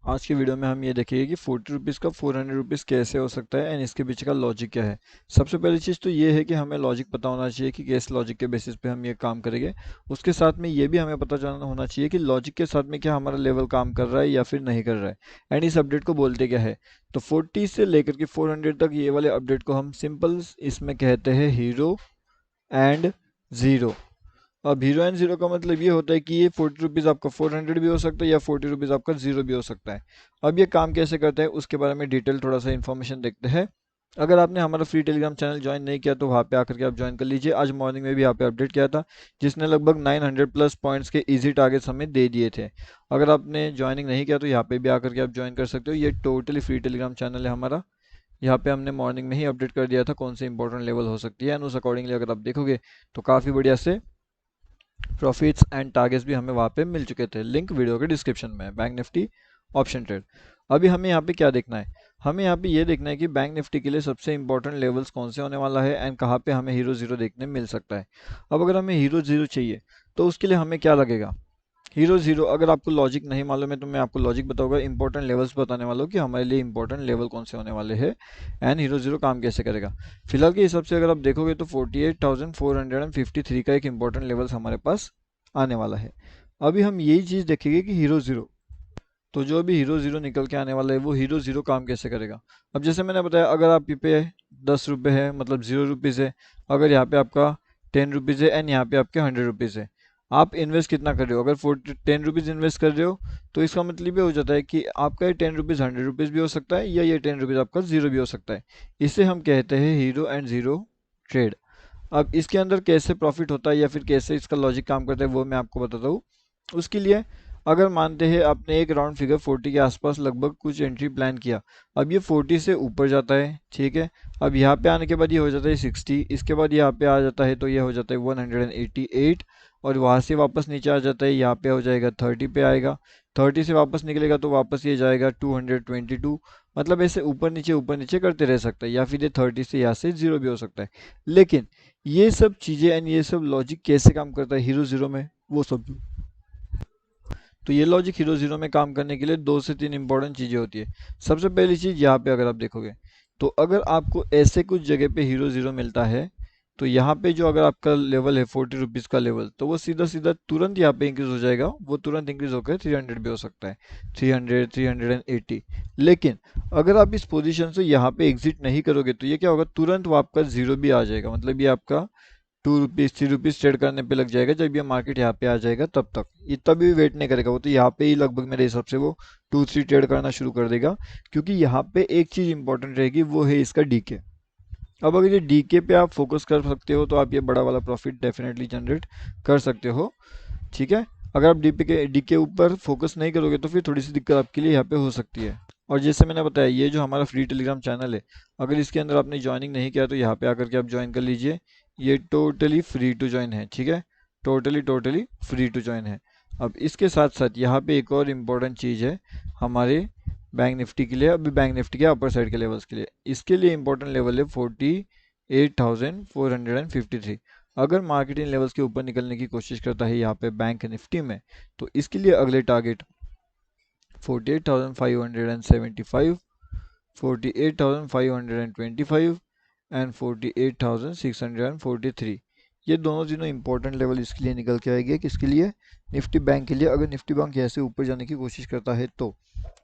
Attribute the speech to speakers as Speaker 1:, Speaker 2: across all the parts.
Speaker 1: आज की वीडियो में हम ये देखेंगे कि 40 रुपीज़ का 400 रुपीज़ कैसे हो सकता है एंड इसके पीछे का लॉजिक क्या है। सबसे पहली चीज़ तो ये है कि हमें लॉजिक पता होना चाहिए कि किस लॉजिक के बेसिस पे हम ये काम करेंगे। उसके साथ में ये भी हमें पता जाना होना चाहिए कि लॉजिक के साथ में क्या हमारा लेवल काम कर रहा है या फिर नहीं कर रहा है एंड इस अपडेट को बोलते क्या है। तो 40 से लेकर के 400 तक ये वाले अपडेट को हम सिंपल इसमें कहते हैं हीरो एंड ज़ीरो। अब हीरो एंड जीरो का मतलब ये होता है कि ये 40 रुपीज़ आपका 400 भी हो सकता है या 40 रुपीज़ आपका जीरो भी हो सकता है। अब ये काम कैसे करता है उसके बारे में डिटेल थोड़ा सा इन्फॉर्मेशन देखते हैं। अगर आपने हमारा फ्री टेलीग्राम चैनल ज्वाइन नहीं किया तो वहाँ पे आकर के आप ज्वाइन कर लीजिए। आज मॉर्निंग में भी यहाँ पे अपडेट किया था जिसने लगभग 900 प्लस पॉइंट्स के इजी टारगेट्स हमें दे दिए थे। अगर आपने ज्वाइनिंग नहीं किया तो यहाँ पे भी आकर के आप ज्वाइन कर सकते हो। ये टोटली फ्री टेलीग्राम चैनल है हमारा। यहाँ पे हमने मॉर्निंग में ही अपडेट कर दिया था कौन से इंपॉर्टेंट लेवल हो सकती है एंड उस अकॉर्डिंगली अगर आप देखोगे तो काफ़ी बढ़िया से प्रॉफिट्स एंड टारगेट्स भी हमें वहाँ पे मिल चुके थे। लिंक वीडियो के डिस्क्रिप्शन में है। Bank Nifty option trade. अभी हमें यहाँ पे क्या देखना है, हमें यहाँ पे ये देखना है कि बैंक निफ्टी के लिए सबसे इंपॉर्टेंट लेवल्स कौन से होने वाला है एंड कहाँ पे हमें हीरो जीरो देखने मिल सकता है। अब अगर हमें हीरो जीरो चाहिए तो उसके लिए हमें क्या लगेगा। हीरो जीरो अगर आपको लॉजिक नहीं मालूम है तो मैं आपको लॉजिक बताऊंगा, इंपॉर्टेंट लेवल्स बताने वाला हूँ कि हमारे लिए इंपॉर्टेंट लेवल कौन से होने वाले हैं एंड हीरो जीरो काम कैसे करेगा। फिलहाल के हिसाब से अगर आप देखोगे तो 48,453 का एक इंपॉर्टेंट लेवल्स हमारे पास आने वाला है। अभी हम यही चीज़ देखेंगे कि हीरो जीरो, तो जो भी हीरो जीरो निकल के आने वाला है वो हीरो जीरो काम कैसे करेगा। अब जैसे मैंने बताया अगर आप पे 10 रुपये है मतलब 0 रुपीज़ है, अगर यहाँ पे आपका 10 रुपीज़ है एंड यहाँ पे आपके 100 रुपीज़ है, आप इन्वेस्ट कितना कर रहे हो। अगर 10 रुपीज़ इन्वेस्ट कर रहे हो तो इसका मतलब ये हो जाता है कि आपका ये 10 रुपीज़ 100 रुपीज़ भी हो सकता है या ये 10 रुपीज़ आपका जीरो भी हो सकता है। इसे हम कहते हैं हीरो एंड ज़ीरो ट्रेड। अब इसके अंदर कैसे प्रॉफिट होता है या फिर कैसे इसका लॉजिक काम करता है वो मैं आपको बताता हूँ। उसके लिए अगर मानते हैं आपने एक राउंड फिगर 40 के आसपास लगभग कुछ एंट्री प्लान किया, अब ये 40 से ऊपर जाता है, ठीक है। अब यहाँ पे आने के बाद ये हो जाता है 60, इसके बाद यहाँ पे आ जाता है तो ये हो जाता है 188 और वहाँ से वापस नीचे आ जाता है, यहाँ पे हो जाएगा 30 पे आएगा, 30 से वापस निकलेगा तो वापस ये जाएगा 222। मतलब ऐसे ऊपर नीचे करते रह सकता है या फिर ये 30 से यहाँ से जीरो भी हो सकता है। लेकिन ये सब चीज़ें एंड ये सब लॉजिक कैसे काम करता है हीरो जीरो में वो सब। तो ये लॉजिक हीरो जीरो में काम करने के लिए 2 से 3 इंपॉर्टेंट चीज़ें होती है। सबसे पहली चीज़ यहाँ पे अगर आप देखोगे तो अगर आपको ऐसे कुछ जगह पे हीरो जीरो मिलता है तो यहाँ पे जो अगर आपका लेवल है 40 रुपीज़ का लेवल तो वो सीधा सीधा तुरंत यहाँ पे इंक्रीज हो जाएगा, वो तुरंत इंक्रीज होकर 300 भी हो सकता है, 300 380। लेकिन अगर आप इस पोजीशन से यहाँ पे एग्जिट नहीं करोगे तो ये क्या होगा, तुरंत वो आपका जीरो भी आ जाएगा। मतलब ये आपका 2 रुपीज़ 3 रुपीज़ ट्रेड करने पे लग जाएगा। जब ये मार्केट यहाँ पे आ जाएगा तब तक ये तभी भी वेट नहीं करेगा, वो तो यहाँ पे ही लगभग मेरे हिसाब से वो 2 3 ट्रेड करना शुरू कर देगा। क्योंकि यहाँ पे एक चीज़ इंपॉर्टेंट रहेगी वो है इसका डीके। अब अगर ये डीके पे आप फोकस कर सकते हो तो आप ये बड़ा वाला प्रॉफिट डेफिनेटली जनरेट कर सकते हो, ठीक है। अगर आप डी के ऊपर फोकस नहीं करोगे तो फिर थोड़ी सी दिक्कत आपके लिए यहाँ पे हो सकती है। और जैसे मैंने बताया ये जो हमारा फ्री टेलीग्राम चैनल है, अगर इसके अंदर आपने ज्वाइनिंग नहीं किया तो यहाँ पे आकर के आप ज्वाइन कर लीजिए। ये टोटली फ्री टू ज्वाइन है, ठीक है। टोटली फ्री टू ज्वाइन है। अब इसके साथ साथ यहाँ पे एक और इम्पोर्टेंट चीज़ है हमारे बैंक निफ्टी के लिए, अभी बैंक निफ्टी के अपर साइड के लेवल्स के लिए। इसके लिए इंपॉर्टेंट लेवल है 48,453। अगर मार्केट इन लेवल्स के ऊपर निकलने की कोशिश करता है यहाँ पे बैंक निफ्टी में तो इसके लिए अगले टारगेट 48,575, 48,525 एंड 48,643। ये दोनों इंपॉर्टेंट लेवल इसके लिए निकल के आएंगे, किसके लिए, निफ्टी बैंक के लिए। अगर निफ्टी बैंक ऐसे ऊपर जाने की कोशिश करता है तो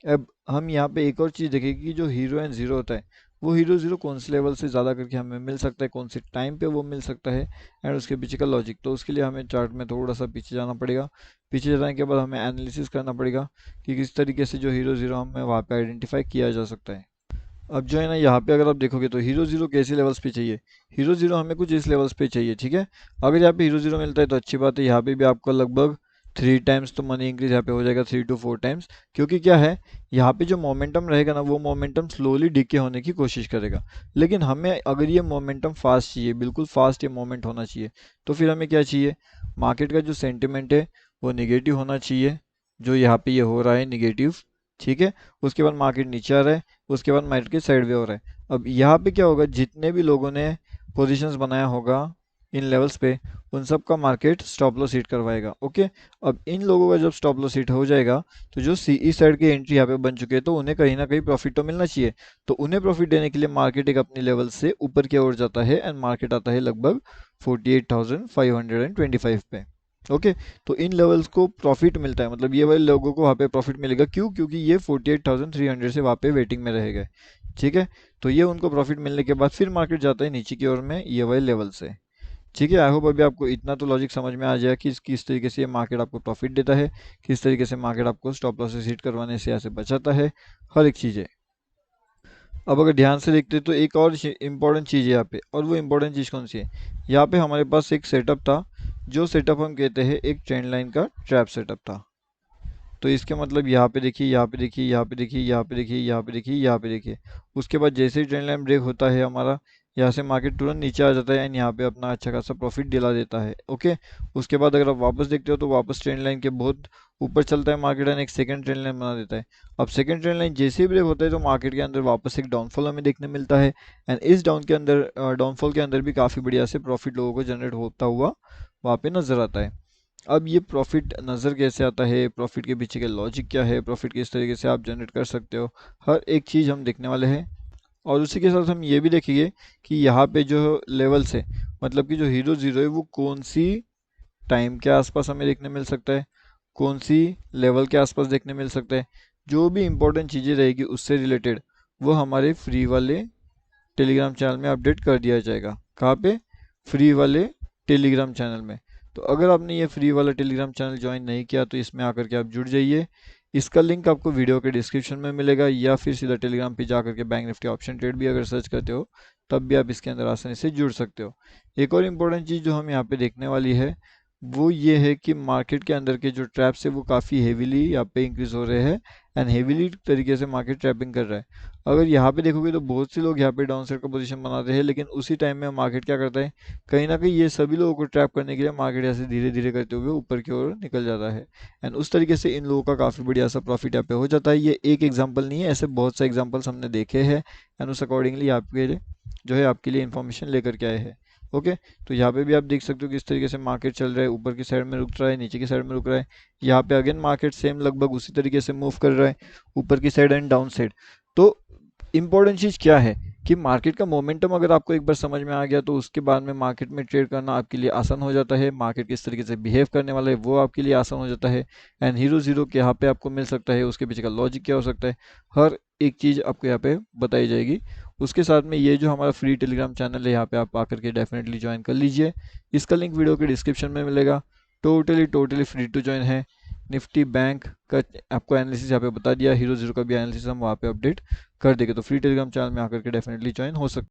Speaker 1: अब हम यहाँ पे एक और चीज़ देखेंगे कि जो हीरो एंड ज़ीरो होता है वो हीरो ज़ीरो कौन से लेवल से ज़्यादा करके हमें मिल सकता है, कौन से टाइम पे वो मिल सकता है एंड उसके पीछे का लॉजिक। तो उसके लिए हमें चार्ट में थोड़ा सा पीछे जाना पड़ेगा। पीछे जाने के बाद हमें एनालिसिस करना पड़ेगा कि किस तरीके से जो हीरो ज़ीरो हमें वहाँ पे आइडेंटिफाई किया जा सकता है। अब जो है ना यहाँ पे अगर आप देखोगे तो हीरो जीरो कैसे लेवल्स पे चाहिए, हीरो जीरो हमें कुछ इस लेवल्स पे चाहिए, ठीक है। अगर यहाँ पे हीरो जीरो मिलता है तो अच्छी बात है, यहाँ पे भी आपका लगभग 3 टाइम्स तो मनी इंक्रीज यहाँ पे हो जाएगा, 3 to 4 टाइम्स। क्योंकि क्या है यहाँ पे जो मोमेंटम रहेगा ना वो मोमेंटम स्लोली डिके होने की कोशिश करेगा। लेकिन हमें अगर ये मोमेंटम फास्ट चाहिए, बिल्कुल फास्ट ये मोमेंट होना चाहिए, तो फिर हमें क्या चाहिए, मार्केट का जो सेंटिमेंट है वो निगेटिव होना चाहिए, जो यहाँ पे ये हो रहा है निगेटिव, ठीक है। उसके बाद मार्केट नीचे आ रहा है, उसके बाद मार्केट साइड वे हो रहा है। अब यहाँ पे क्या होगा, जितने भी लोगों ने पोजीशंस बनाया होगा इन लेवल्स पे, उन सब का मार्केट स्टॉप लॉस हिट करवाएगा। ओके, अब इन लोगों का जब स्टॉप लॉस हिट हो जाएगा तो जो सीई साइड की एंट्री यहाँ पे बन चुके हैं तो उन्हें कहीं ना कहीं प्रॉफिट तो मिलना चाहिए। तो उन्हें प्रॉफिट देने के लिए मार्केट एक अपनी लेवल से ऊपर की ओर जाता है एंड मार्केट आता है लगभग 48,525 पे। ओके, तो इन लेवल्स को प्रॉफिट मिलता है, मतलब ये वाले लोगों को वहाँ पे प्रॉफिट मिलेगा। क्यों? क्योंकि ये 48,300 से वहाँ पे वेटिंग में रहेगा। ठीक है, तो ये उनको प्रॉफिट मिलने के बाद फिर मार्केट जाता है नीचे की ओर में ये वाले लेवल से। ठीक है, आई होप अभी आपको इतना तो लॉजिक समझ में आ जाए कि किस तरीके से ये मार्केट आपको प्रॉफिट देता है, किस तरीके से मार्केट आपको स्टॉप लॉसेस हिट करवाने से ऐसे बचाता है, हर एक चीज़ है। अब अगर ध्यान से देखते तो एक और इम्पोर्टेंट चीज़ है यहाँ पे, और वो इम्पोर्टेंट चीज़ कौन सी है? यहाँ पे हमारे पास एक सेटअप था, जो सेटअप हम कहते हैं एक ट्रेंड लाइन का ट्रैप सेटअप था। तो इसके मतलब यहाँ पे देखिए, यहाँ पे देखिए, यहाँ पे देखिए, यहाँ पे देखिए, यहाँ पे देखिए, यहाँ पे देखिए, उसके बाद जैसे ही ट्रेंड लाइन ब्रेक होता है हमारा, यहाँ से मार्केट तुरंत नीचे आ जाता है एंड यहाँ पे अपना अच्छा खासा प्रॉफिट दिला देता है। ओके, उसके बाद अगर आप वापस देखते हो तो वापस ट्रेंड लाइन के बहुत ऊपर चलता है मार्केट एंड एक सेकंड ट्रेंड लाइन बना देता है। अब सेकंड ट्रेंड लाइन जैसे ही ब्रेक होता है तो मार्केट के अंदर वापस एक डाउनफॉल हमें देखने मिलता है एंड इस डाउनफॉल के अंदर भी काफ़ी बढ़िया से प्रॉफिट लोगों को जनरेट होता हुआ वहाँ पे नजर आता है। अब ये प्रॉफिट नज़र कैसे आता है, प्रॉफिट के पीछे का लॉजिक क्या है, प्रॉफिट किस तरीके से आप जनरेट कर सकते हो, हर एक चीज़ हम देखने वाले हैं। और उसी के साथ हम ये भी देखेंगे कि यहाँ पे जो लेवल्स है, मतलब कि जो हीरो ज़ीरो है वो कौन सी टाइम के आसपास हमें देखने मिल सकता है, कौन सी लेवल के आसपास देखने मिल सकता है। जो भी इंपॉर्टेंट चीज़ें रहेगी उससे रिलेटेड वो हमारे फ्री वाले टेलीग्राम चैनल में अपडेट कर दिया जाएगा। कहाँ पे? फ्री वाले टेलीग्राम चैनल में। तो अगर आपने ये फ्री वाला टेलीग्राम चैनल ज्वाइन नहीं किया तो इसमें आकर के आप जुड़ जाइए। इसका लिंक आपको वीडियो के डिस्क्रिप्शन में मिलेगा, या फिर सीधा टेलीग्राम पे जा करके बैंक निफ्टी ऑप्शन ट्रेड भी अगर सर्च करते हो तब भी आप इसके अंदर आसानी से जुड़ सकते हो। एक और इम्पोर्टेंट चीज़ जो हम यहाँ पे देखने वाली है वो ये है कि मार्केट के अंदर के जो ट्रैप्स है वो काफ़ी हेवीली यहाँ पे इंक्रीज हो रहे हैं एंड हेवीली तरीके से मार्केट ट्रैपिंग कर रहा है। अगर यहाँ पे देखोगे तो बहुत से लोग यहाँ पे डाउन साइड का पोजीशन बनाते हैं, लेकिन उसी टाइम में मार्केट क्या करता है, कहीं ना कहीं ये सभी लोगों को ट्रैप करने के लिए मार्केट ऐसे धीरे धीरे करते हुए ऊपर की ओर निकल जाता है एंड उस तरीके से इन लोगों का काफ़ी बढ़िया सा प्रॉफिट यहाँ पे हो जाता है। ये एक एग्जाम्पल नहीं है, ऐसे बहुत से एग्जाम्पल्स हमने देखे हैं एंड उस अकॉर्डिंगली आपके जो है आपके लिए इन्फॉर्मेशन लेकर के आए हैं। ओके, तो यहाँ पे भी आप देख सकते हो किस तरीके से मार्केट चल रहा है, ऊपर की साइड में रुक रहा है, नीचे की साइड में रुक रहा है। यहाँ पे अगेन मार्केट सेम लगभग उसी तरीके से मूव कर रहा है, ऊपर की साइड एंड डाउन साइड। तो इम्पोर्टेंट चीज़ क्या है कि मार्केट का मोमेंटम अगर आपको एक बार समझ में आ गया तो उसके बाद में मार्केट में ट्रेड करना आपके लिए आसान हो जाता है। मार्केट किस तरीके से बिहेव करने वाला है वो आपके लिए आसान हो जाता है एंड हीरो ज़ीरो के यहाँ पे आपको मिल सकता है, उसके पीछे का लॉजिक क्या हो सकता है, हर एक चीज़ आपको यहाँ पे बताई जाएगी। उसके साथ में ये जो हमारा फ्री टेलीग्राम चैनल है यहाँ पे आप आकर के डेफिनेटली ज्वाइन कर लीजिए। इसका लिंक वीडियो के डिस्क्रिप्शन में मिलेगा। टोटली फ्री टू ज्वाइन है। निफ्टी बैंक का आपको एनालिसिस यहाँ पे बता दिया, हीरो ज़ीरो का भी एनालिसिस हम वहाँ पे अपडेट कर देंगे। तो फ्री टेलीग्राम चैनल में आकर के डेफिनेटली ज्वाइन हो सकते